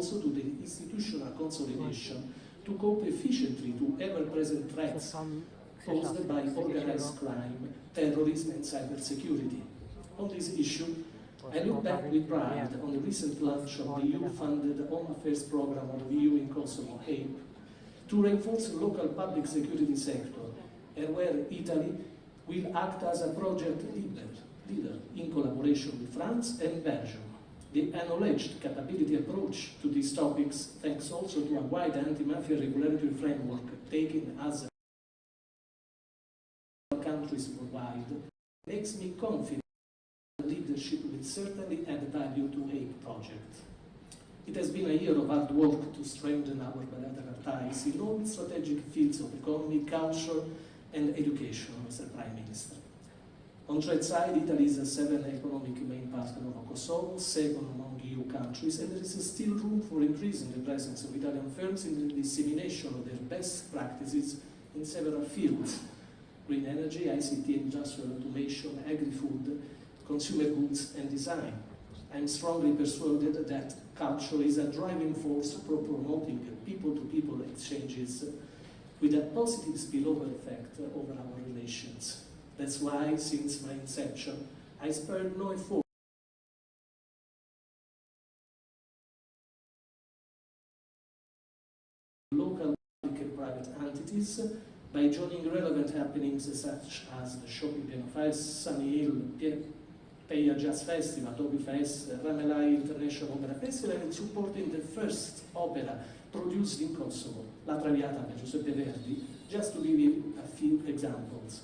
also to the institutional consolidation to cope efficiently to ever-present threats posed by organized crime, terrorism and cybersecurity. On this issue, I look back with pride on the recent launch of the EU-funded Home Affairs Programme of the EU in Kosovo, HAPE, to reinforce the local public security sector, and where Italy will act as a project leader in collaboration with France and Belgium. The acknowledged capability approach to these topics, thanks also to a wide anti-mafia regulatory framework taken as countries worldwide, makes me confident that leadership will certainly add value to the HAPE project. It has been a year of hard work to strengthen our bilateral ties in all strategic fields of economy, culture and education, Mr. Prime Minister. On trade side, Italy is the seventh economic main partner of Kosovo, second among EU countries, and there is still room for increasing the presence of Italian firms in the dissemination of their best practices in several fields: green energy, ICT, industrial automation, agri-food, consumer goods and design. I am strongly persuaded that culture is a driving force for promoting people-to-people exchanges with a positive spillover effect over our relations. That's why, since my inception, I spared no effort local public and private entities by joining relevant happenings such as the Shopping Piano Sunny Hill, Peja Jazz Festival, Toby Fest, Ramelai International Opera Festival, and supporting the first opera produced in Kosovo, La Traviata by Giuseppe Verdi, just to give you a few examples.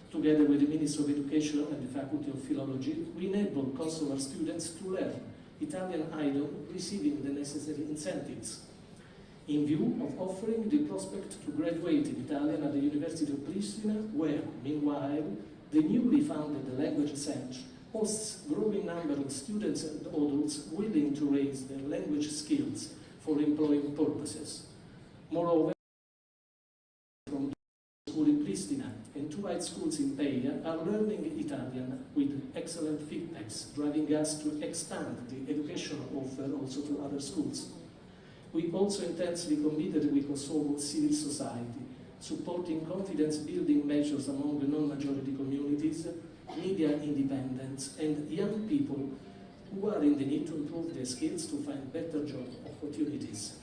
Together with the Ministry of Education and the Faculty of Philology, we enable Kosovar students to learn Italian idol, receiving the necessary incentives, in view of offering the prospect to graduate in Italian at the University of Pristina, where, meanwhile, the newly founded Language Center hosts a growing number of students and adults willing to raise their language skills for employment purposes. Moreover, from the school in Pristina and two high schools in Peja are learning Italian with excellent feedbacks, driving us to expand the educational offer also to other schools. We also intensely committed with Kosovo civil society, supporting confidence-building measures among the non-majority communities, media independence, and young people who are in the need to improve their skills to find better job opportunities.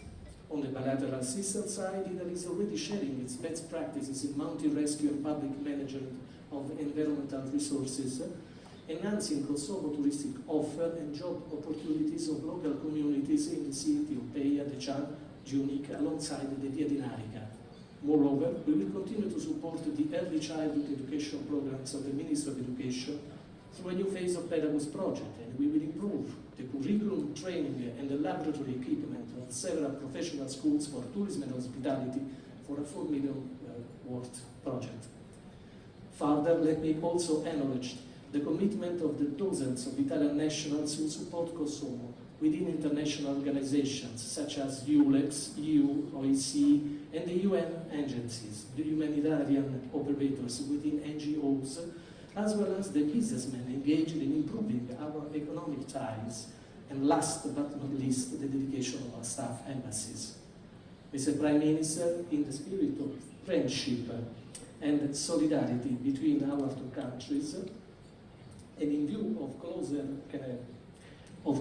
On the bilateral sister side, Italy is already sharing its best practices in mountain rescue and public management of environmental resources, enhancing Kosovo touristic offer and job opportunities of local communities in the city of Peja, Dečan, Gjunik, alongside the Via di Narica. Moreover, we will continue to support the early childhood education programs of the Ministry of Education through a new phase of Pedagogus project, and we will improve the curriculum, training and the laboratory equipment of several professional schools for tourism and hospitality for a 4 million worth project. Further, let me also acknowledge the commitment of the dozens of Italian nationals who support Kosovo within international organizations such as ULEX, EU, OEC, and the UN agencies, the humanitarian operators within NGOs, as well as the businessmen engaged in improving our economic ties, and last but not least, the dedication of our staff embassies. Mr. Prime Minister, in the spirit of friendship and solidarity between our two countries, and in view of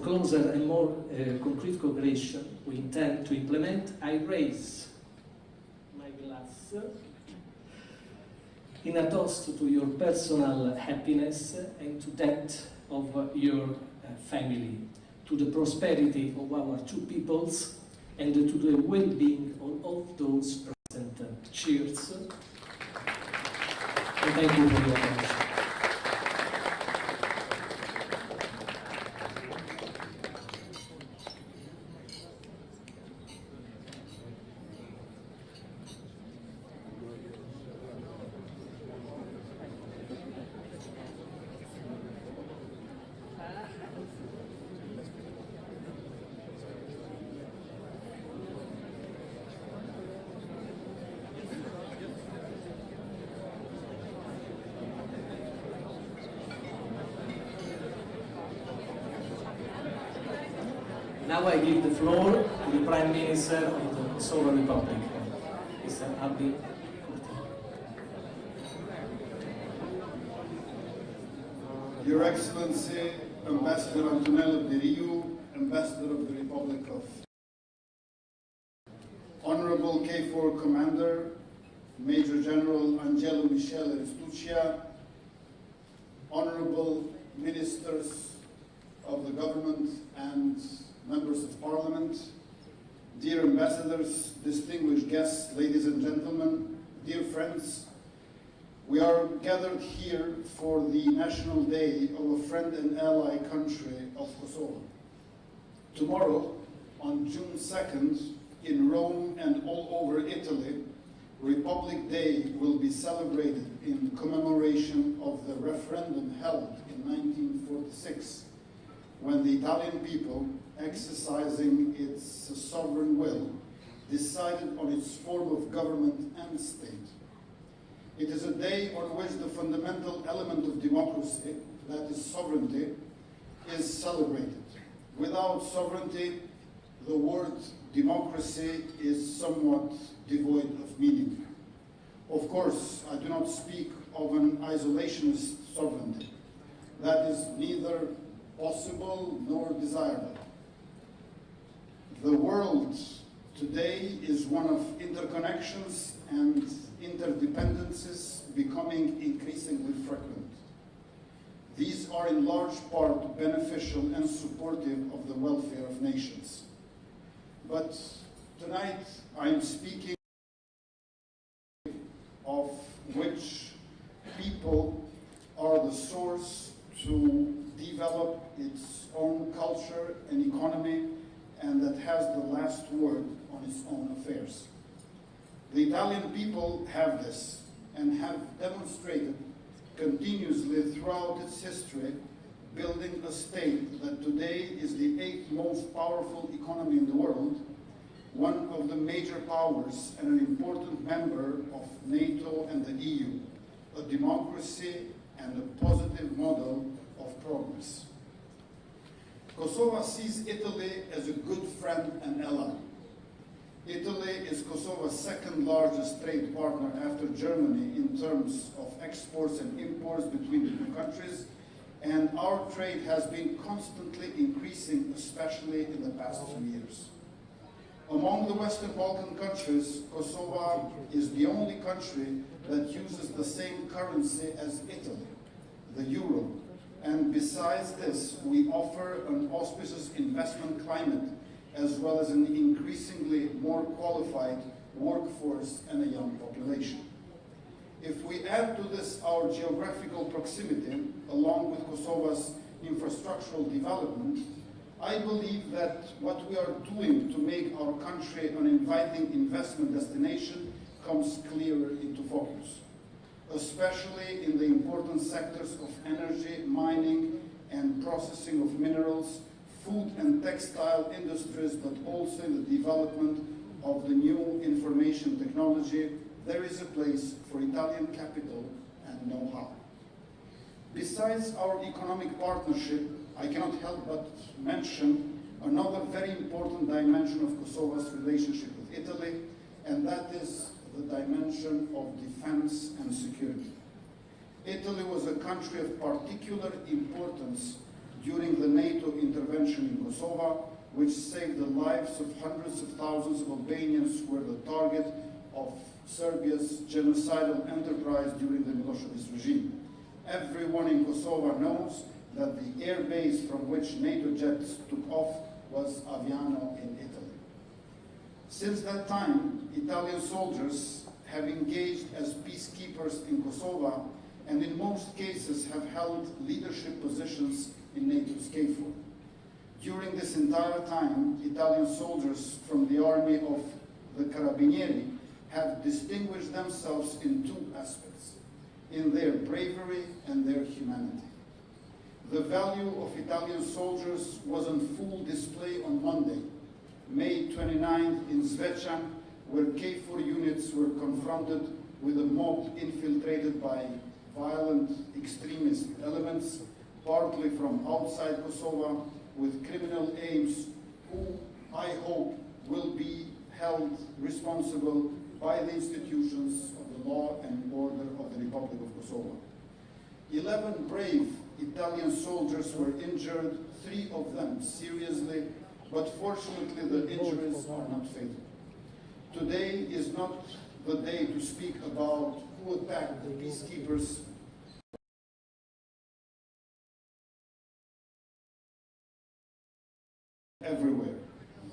closer and more concrete cooperation we intend to implement, I raise my glass in a toast to your personal happiness and to that of your family, to the prosperity of our two peoples and to the well-being of all those present. Cheers. And thank you for your attention. Now I give the floor to the Prime Minister of the Kosova Republic, Mr. Abi. Your Excellency, Ambassador Antonello Diriu, Ambassador of the Republic of Honorable K4 Commander, Major General Angelo Michele Restuccia, Honorable Ministers of the Government and Members of Parliament, dear Ambassadors, distinguished guests, ladies and gentlemen, dear friends, we are gathered here for the National Day of a friend and ally country of Kosovo. Tomorrow, on June 2nd, in Rome and all over Italy, Republic Day will be celebrated in commemoration of the referendum held in 1946, when the Italian people, exercising its sovereign will, decided on its form of government and state. It is a day on which the fundamental element of democracy, that is sovereignty, is celebrated. Without sovereignty, the word democracy is somewhat devoid of meaning. Of course, I do not speak of an isolationist sovereignty. That is neither possible nor desirable. The world today is one of interconnections and interdependencies becoming increasingly frequent. These are in large part beneficial and supportive of the welfare of nations. But tonight I'm speaking of which people are the source to develop its own culture and economy, and that has the last word on its own affairs. The Italian people have this, and have demonstrated continuously throughout its history, building a state that today is the 8th most powerful economy in the world, one of the major powers and an important member of NATO and the EU, a democracy and a positive model of progress. Kosovo sees Italy as a good friend and ally. Italy is Kosovo's second largest trade partner after Germany in terms of exports and imports between the two countries, and our trade has been constantly increasing, especially in the past few years. Among the Western Balkan countries, Kosovo is the only country that uses the same currency as Italy, the euro. And besides this, we offer an auspicious investment climate, as well as an increasingly more qualified workforce and a young population. If we add to this our geographical proximity, along with Kosovo's infrastructural development, I believe that what we are doing to make our country an inviting investment destination comes clearer into focus, especially in the important sectors of energy, mining, and processing of minerals, food and textile industries, but also in the development of the new information technology. There is a place for Italian capital and know-how. Besides our economic partnership, I cannot help but mention another very important dimension of Kosovo's relationship with Italy, and that is the dimension of defense and security. Italy was a country of particular importance during the NATO intervention in Kosovo, which saved the lives of hundreds of thousands of Albanians who were the target of Serbia's genocidal enterprise during the Milosevic regime. Everyone in Kosovo knows that the air base from which NATO jets took off was Aviano in Italy. Since that time, Italian soldiers have engaged as peacekeepers in Kosovo, and in most cases have held leadership positions in NATO's KFOR. During this entire time, Italian soldiers from the army of the Carabinieri have distinguished themselves in two aspects: in their bravery and their humanity. The value of Italian soldiers was on full display on Monday, May 29th in Zvečan, where KFOR units were confronted with a mob infiltrated by violent extremist elements, partly from outside Kosovo, with criminal aims, who I hope will be held responsible by the institutions of the law and order of the Republic of Kosovo. 11 brave Italian soldiers were injured, 3 of them seriously, but fortunately the injuries are not fatal. Today is not the day to speak about who attacked the peacekeepers. Everywhere.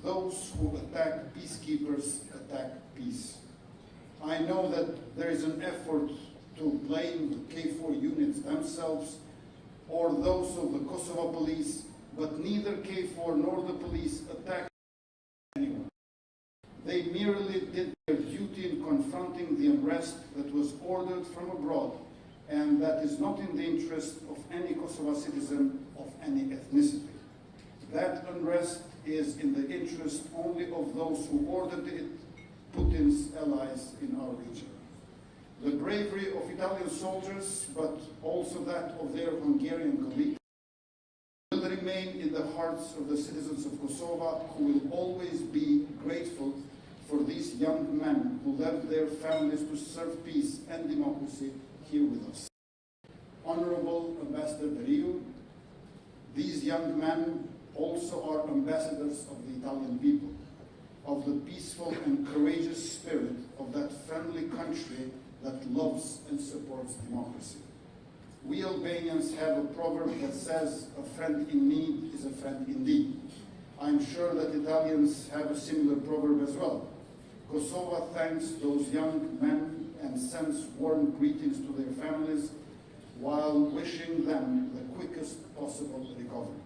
Those who attack peacekeepers attack peace. I know that there is an effort to blame the KFOR units themselves or those of the Kosovo police, but neither KFOR nor the police attacked anyone. They merely did their duty in confronting the unrest that was ordered from abroad and that is not in the interest of any Kosovo citizen of any ethnicity. That unrest is in the interest only of those who ordered it, Putin's allies in our region. The bravery of Italian soldiers, but also that of their Hungarian colleagues, will remain in the hearts of the citizens of Kosovo, who will always be grateful for these young men who left their families to serve peace and democracy here with us. Honorable Ambassador Dario, these young men also are ambassadors of the Italian people, of the peaceful and courageous spirit of that friendly country that loves and supports democracy. We Albanians have a proverb that says, "A friend in need is a friend indeed." I'm sure that Italians have a similar proverb as well. Kosovo thanks those young men and sends warm greetings to their families while wishing them the quickest possible recovery.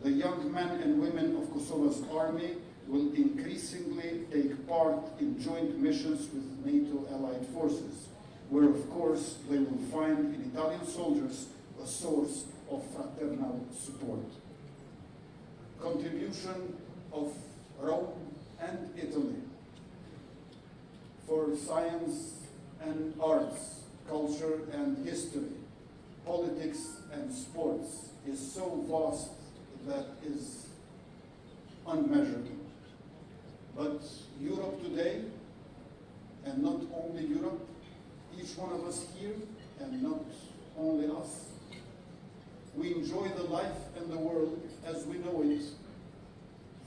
The young men and women of Kosovo's army will increasingly take part in joint missions with NATO allied forces, where of course they will find in Italian soldiers a source of fraternal support. Contribution of Rome and Italy for science and arts, culture and history, politics and sports is so vast that is unmeasurable. But Europe today, and not only Europe, each one of us here, and not only us, we enjoy the life and the world as we know it,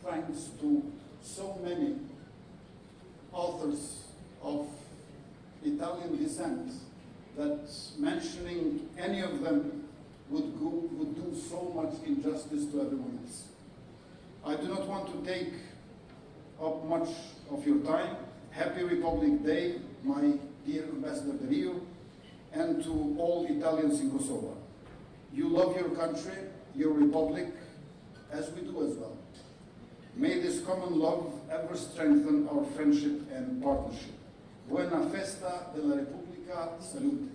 thanks to so many authors of Italian descent that mentioning any of them would do so much injustice to everyone else. I do not want to take up much of your time. Happy Republic Day, my dear Ambassador Dario, and to all Italians in Kosovo. You love your country, your republic, as we do as well. May this common love ever strengthen our friendship and partnership. Buena festa della Repubblica, salute.